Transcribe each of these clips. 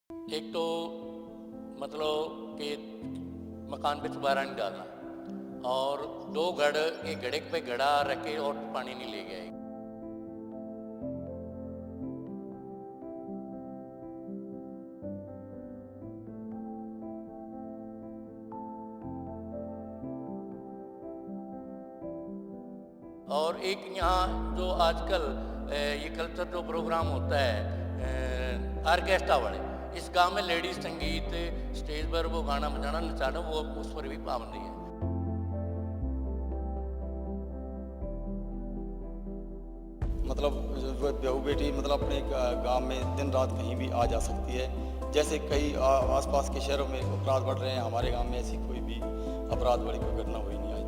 एक तो मतलब कि मकान पे दोबारा नहीं डालना, और दो घड़ एक घड़े पे घड़ा रखे और पानी नहीं ले गया। और एक यहाँ जो आजकल ये कल्चर जो प्रोग्राम होता है ऑर्केस्ट्रा वाले, इस गांव में लेडीज संगीत स्टेज पर वो गाना बजाना नचाना, वो उस पर भी पाबंदी है। मतलब बहू बेटी मतलब अपने गांव में दिन रात कहीं भी आ जा सकती है। जैसे कई आसपास के शहरों में अपराध बढ़ रहे हैं, हमारे गांव में ऐसी कोई भी अपराध वाली कोई घटना हुई नहीं आज।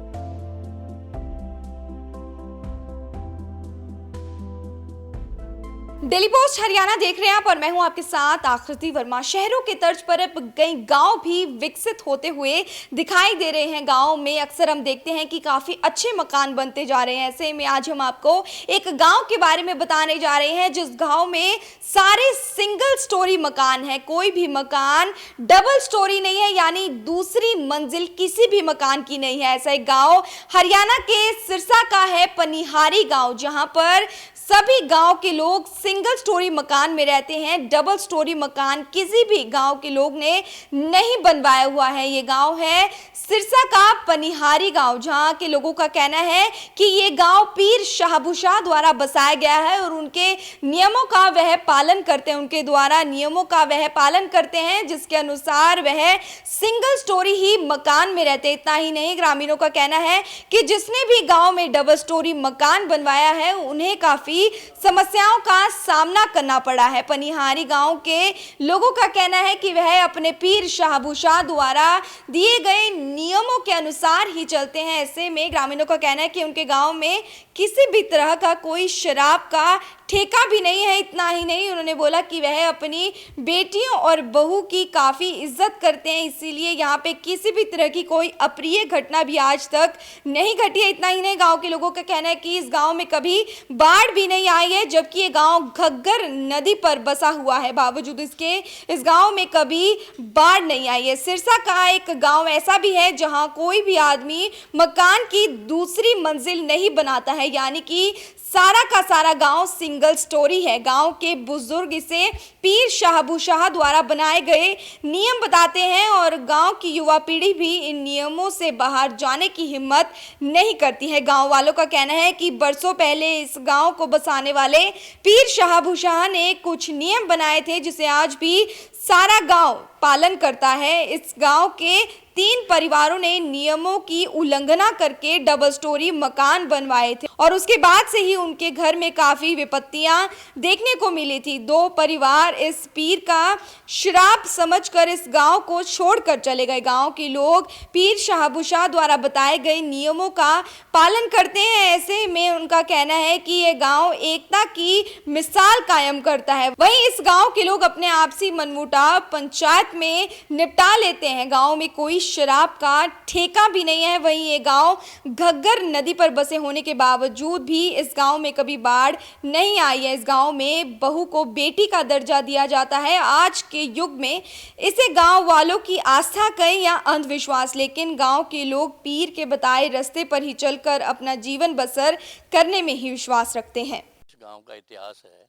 डेली पोस्ट हरियाणा देख रहे हैं आप और मैं हूं आपके साथ आकृति वर्मा। शहरों के तर्ज पर अब कई गांव भी विकसित होते हुए दिखाई दे रहे हैं। गांव में अक्सर हम देखते हैं कि काफी अच्छे मकान बनते जा रहे हैं। ऐसे में आज हम आपको एक गांव के बारे में बताने जा रहे हैं जिस गांव में सारे सिंगल स्टोरी मकान है। कोई भी मकान डबल स्टोरी नहीं है, यानी दूसरी मंजिल किसी भी मकान की नहीं है। ऐसा एक गाँव हरियाणा के सिरसा का है, पनिहारी गाँव, जहां पर सभी गांव के लोग सिंगल स्टोरी मकान में रहते हैं। डबल स्टोरी मकान किसी भी गांव के लोग ने नहीं बनवाया हुआ है। ये गांव है सिरसा का पनिहारी गांव, जहां के लोगों का कहना है कि ये गांव पीर शाहबू शाह द्वारा बसाया गया है और उनके नियमों का वह पालन करते हैं। उनके द्वारा नियमों का वह पालन करते हैं जिसके अनुसार वह सिंगल स्टोरी ही मकान में रहते। इतना ही नहीं, ग्रामीणों का कहना है कि जिसने भी गांव में डबल स्टोरी मकान बनवाया है उन्हें काफी समस्याओं का सामना करना पड़ा है। पनिहारी गांव के लोगों का कहना है कि वह अपने पीर शाहबू शाह द्वारा दिए गए नियमों के अनुसार ही चलते हैं। ऐसे में ग्रामीणों का कहना है कि उनके गांव में किसी भी तरह का कोई शराब का ठेका भी नहीं है। इतना ही नहीं, उन्होंने बोला कि वह अपनी बेटियों और बहू की काफ़ी इज्जत करते हैं, इसीलिए यहाँ पे किसी भी तरह की कोई अप्रिय घटना भी आज तक नहीं घटी है। इतना ही नहीं, गांव के लोगों का कहना है कि इस गांव में कभी बाढ़ भी नहीं आई है, जबकि ये गांव घग्गर नदी पर बसा हुआ है। बावजूद इसके इस गांव में कभी बाढ़ नहीं आई है। सिरसा का एक गाँव ऐसा भी है जहाँ कोई भी आदमी मकान की दूसरी मंजिल नहीं बनाता है, यानी कि सारा का सारा गांव सिंगल स्टोरी है। गांव के बुजुर्ग इसे पीर शाहबू शाह द्वारा बनाए गए नियम बताते हैं और गांव की युवा पीढ़ी भी इन नियमों से बाहर जाने की हिम्मत नहीं करती है। गांव वालों का कहना है कि बरसों पहले इस गांव को बसाने वाले पीर शाहबू शाह ने कुछ नियम बनाए थे जिसे आज भी सारा गांव पालन करता है। इस गांव के 3 परिवारों ने नियमों की उल्लंघना करके डबल स्टोरी मकान बनवाए थे और उसके बाद से ही उनके घर में काफी विपत्तियां देखने को मिली थी। 2 परिवार इस पीर का श्राप समझकर इस गांव को छोड़कर चले गए। गांव के लोग पीर शाहबू शाह द्वारा बताए गए नियमों का पालन करते हैं। ऐसे में उनका कहना है कि ये गांव एकता की मिसाल कायम करता है। वहीं इस गांव के लोग अपने आपसी मनमुटाव पंचायत में निपटा लेते हैं। गांव में कोई शराब का ठेका भी नहीं है। वहीं ये गांव घग्गर नदी पर बसे होने के बावजूद भी इस गांव में कभी बाढ़ नहीं आई है। इस गांव में बहू को बेटी का दर्जा दिया जाता है। आज के युग में इसे गांव वालों की आस्था कहें या अंधविश्वास, लेकिन गांव के लोग पीर के बताए रास्ते पर ही चलकर अपना जीवन बसर करने में ही विश्वास रखते हैं। इस गांव का इतिहास है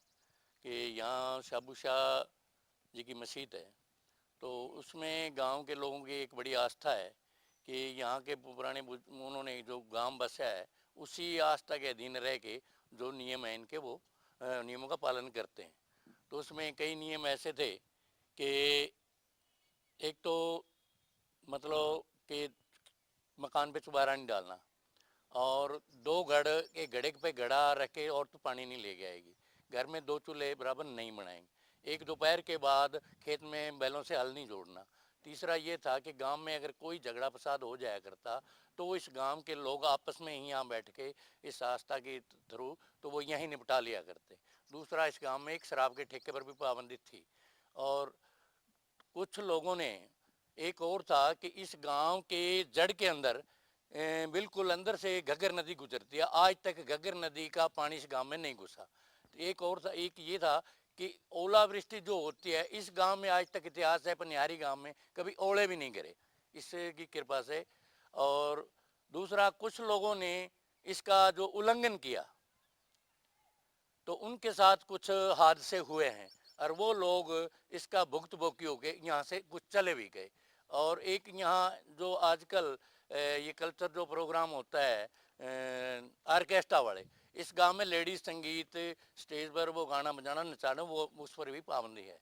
कि यहाँ शाहबू शाह जी की मस्जिद है, तो उसमें गांव के लोगों की एक बड़ी आस्था है कि यहाँ के पुराने उन्होंने जो गांव बसा है उसी आस्था के अधीन रह के जो नियम है इनके वो नियमों का पालन करते हैं। तो उसमें कई नियम ऐसे थे कि एक तो मतलब कि मकान पे दोबारा नहीं डालना, और 2 घड़ एक घड़े पे घड़ा रखे और तो पानी नहीं ले जाएगी। घर में 2 चूल्हे बराबर नहीं बनाएंगे। एक दोपहर के बाद खेत में बैलों से हल नहीं जोड़ना। तीसरा ये था कि गांव में अगर कोई झगड़ा फसाद हो जाया करता तो वो इस गांव के लोग आपस में ही यहाँ बैठ के इस आस्था के थ्रू तो वो यहीं निपटा लिया करते। दूसरा, इस गांव में एक शराब के ठेके पर भी पाबंदी थी। और कुछ लोगों ने एक और था कि इस गांव के जड़ के अंदर बिल्कुल अंदर से घग्गर नदी गुजरती है। आज तक घग्गर नदी का पानी इस गांव में नहीं घुसा। एक और था, एक ये था कि ओलावृष्टि जो होती है, इस गांव में आज तक इतिहास है, पनिहारी गांव में कभी ओले भी नहीं गिरे इससे की कृपा से। और दूसरा, कुछ लोगों ने इसका जो उल्लंघन किया तो उनके साथ कुछ हादसे हुए हैं, और वो लोग इसका भुक्तभोगी हो गए, यहाँ से कुछ चले भी गए। और एक यहाँ जो आजकल ये कल्चर जो प्रोग्राम होता है ऑर्केस्ट्रा वाले, इस गांव में लेडीज संगीत स्टेज पर वो गाना बजाना नचाना, वो उस पर भी पाबंदी है।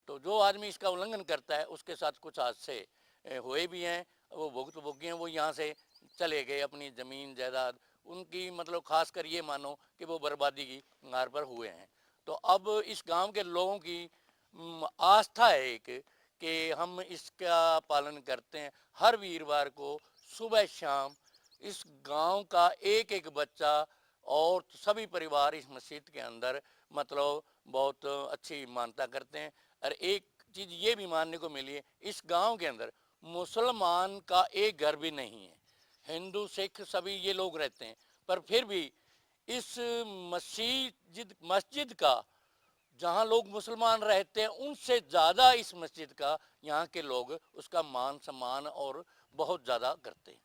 तो जो आदमी इसका उल्लंघन करता है उसके साथ कुछ हादसे हुए भी हैं, वो भुक्तभोगी हैं, वो यहाँ से चले गए, अपनी ज़मीन जायदाद उनकी मतलब खास कर ये मानो कि वो बर्बादी की मार पर हुए हैं। तो अब इस गांव के लोगों की आस्था है एक, कि हम इसका पालन करते हैं। हर वीरवार को सुबह शाम इस गांव का एक एक बच्चा और सभी परिवार इस मस्जिद के अंदर मतलब बहुत अच्छी मानता करते हैं। और एक चीज़ ये भी मानने को मिली है, इस गांव के अंदर मुसलमान का एक घर भी नहीं है, हिंदू सिख सभी ये लोग रहते हैं, पर फिर भी इस मस्जिद का जहाँ लोग मुसलमान रहते हैं उनसे ज़्यादा इस मस्जिद का यहाँ के लोग उसका मान सम्मान और बहुत ज़्यादा करते हैं।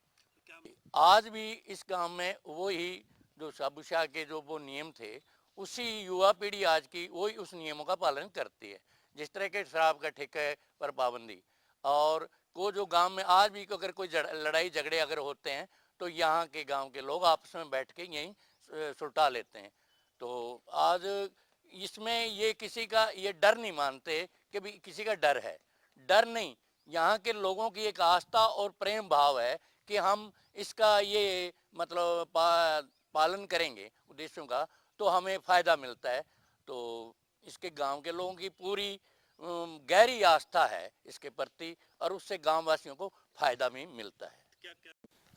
आज भी इस गांव में वही जो शाबू शाह के जो वो नियम थे, उसी युवा पीढ़ी आज की वही उस नियमों का पालन करती है। जिस तरह के शराब का ठेके पर पाबंदी, और को जो गांव में आज भी अगर कोई लड़ाई झगड़े अगर होते हैं तो यहाँ के गांव के लोग आपस में बैठ के यहीं सुलटा लेते हैं। तो आज इसमें ये किसी का ये डर नहीं मानते कि भी किसी का डर है, डर नहीं, यहाँ के लोगों की एक आस्था और प्रेम भाव है कि हम इसका ये मतलब पालन करेंगे उद्देश्यों का तो हमें फ़ायदा मिलता है। तो इसके गांव के लोगों की पूरी गहरी आस्था है इसके प्रति, और उससे गांव वासियों को फ़ायदा भी मिलता है।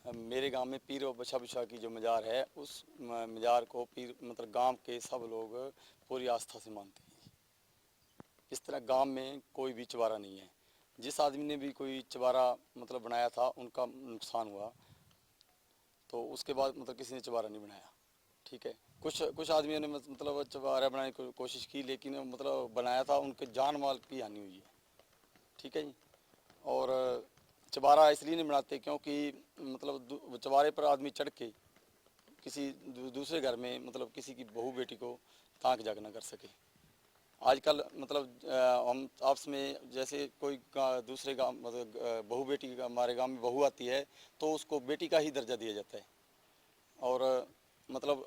मेरे गांव में पीर और बछा बिछा की जो मज़ार है, उस मज़ार को पीर मतलब गांव के सब लोग पूरी आस्था से मानते हैं। इस तरह गांव में कोई भी चबारा नहीं है। जिस आदमी ने भी कोई चबारा मतलब बनाया था उनका नुकसान हुआ, तो उसके बाद मतलब किसी ने चबारा नहीं बनाया। ठीक है, कुछ आदमियों ने मतलब चबारा बनाने की कोशिश की, लेकिन मतलब बनाया था, उनके जान माल की हानि हुई है। ठीक है जी। और चबारा इसलिए नहीं बनाते क्योंकि मतलब चबारे पर आदमी चढ़ के किसी दूसरे घर में मतलब किसी की बहू बेटी को ताक झाँक ना कर सके। आजकल मतलब हम आपस में जैसे कोई दूसरे गाँव मतलब बहू बेटी का हमारे गाँव में बहू आती है तो उसको बेटी का ही दर्जा दिया जाता है। और मतलब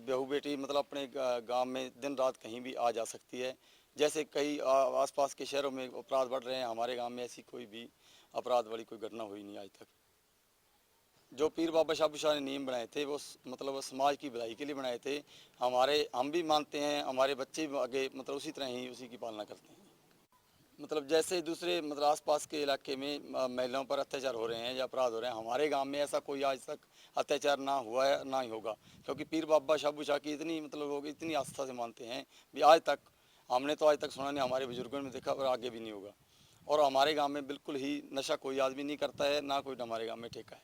बहू बेटी मतलब अपने गांव में दिन रात कहीं भी आ जा सकती है। जैसे कई आसपास के शहरों में अपराध बढ़ रहे हैं, हमारे गांव में ऐसी कोई भी अपराध वाली कोई घटना हुई नहीं आज तक। जो पीर बाबा शाबू शाह ने नियम बनाए थे वो मतलब समाज की भलाई के लिए बनाए थे। हम भी मानते हैं, हमारे बच्चे भी आगे मतलब उसी तरह ही उसी की पालना करते हैं। मतलब जैसे दूसरे मतलब आसपास के इलाके में महिलाओं पर अत्याचार हो रहे हैं या अपराध हो रहे हैं, हमारे गांव में ऐसा कोई आज तक अत्याचार ना हुआ है ना ही होगा, क्योंकि पीर बाबा शाबू शाह की इतनी मतलब लोग इतनी आस्था से मानते हैं भी आज तक हमने तो आज तक सुना नहीं, हमारे बुजुर्गों ने देखा और आगे भी नहीं होगा। और हमारे गाँव में बिल्कुल ही नशा कोई आदमी नहीं करता है, ना कोई हमारे गाँव में ठेका है।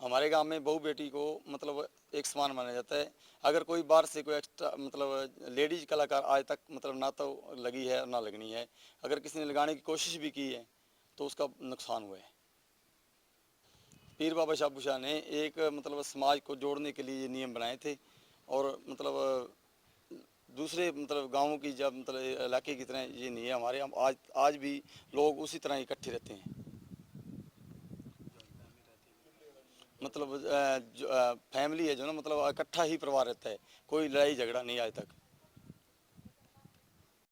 हमारे गांव में बहू बेटी को मतलब एक समान माना जाता है। अगर कोई बाहर से कोई एक्स्ट्रा मतलब लेडीज कलाकार आज तक मतलब ना तो लगी है ना लगनी है, अगर किसी ने लगाने की कोशिश भी की है तो उसका नुकसान हुआ है। पीर बाबा शाबू शाह ने एक मतलब समाज को जोड़ने के लिए ये नियम बनाए थे, और मतलब दूसरे मतलब गाँवों की जब मतलब इलाके की तरह ये नहीं है। हमारे हम आज भी लोग उसी तरह इकट्ठे रहते हैं। मतलब फैमिली है जो ना मतलब इकट्ठा ही परिवार रहता है, कोई लड़ाई झगड़ा नहीं आज तक।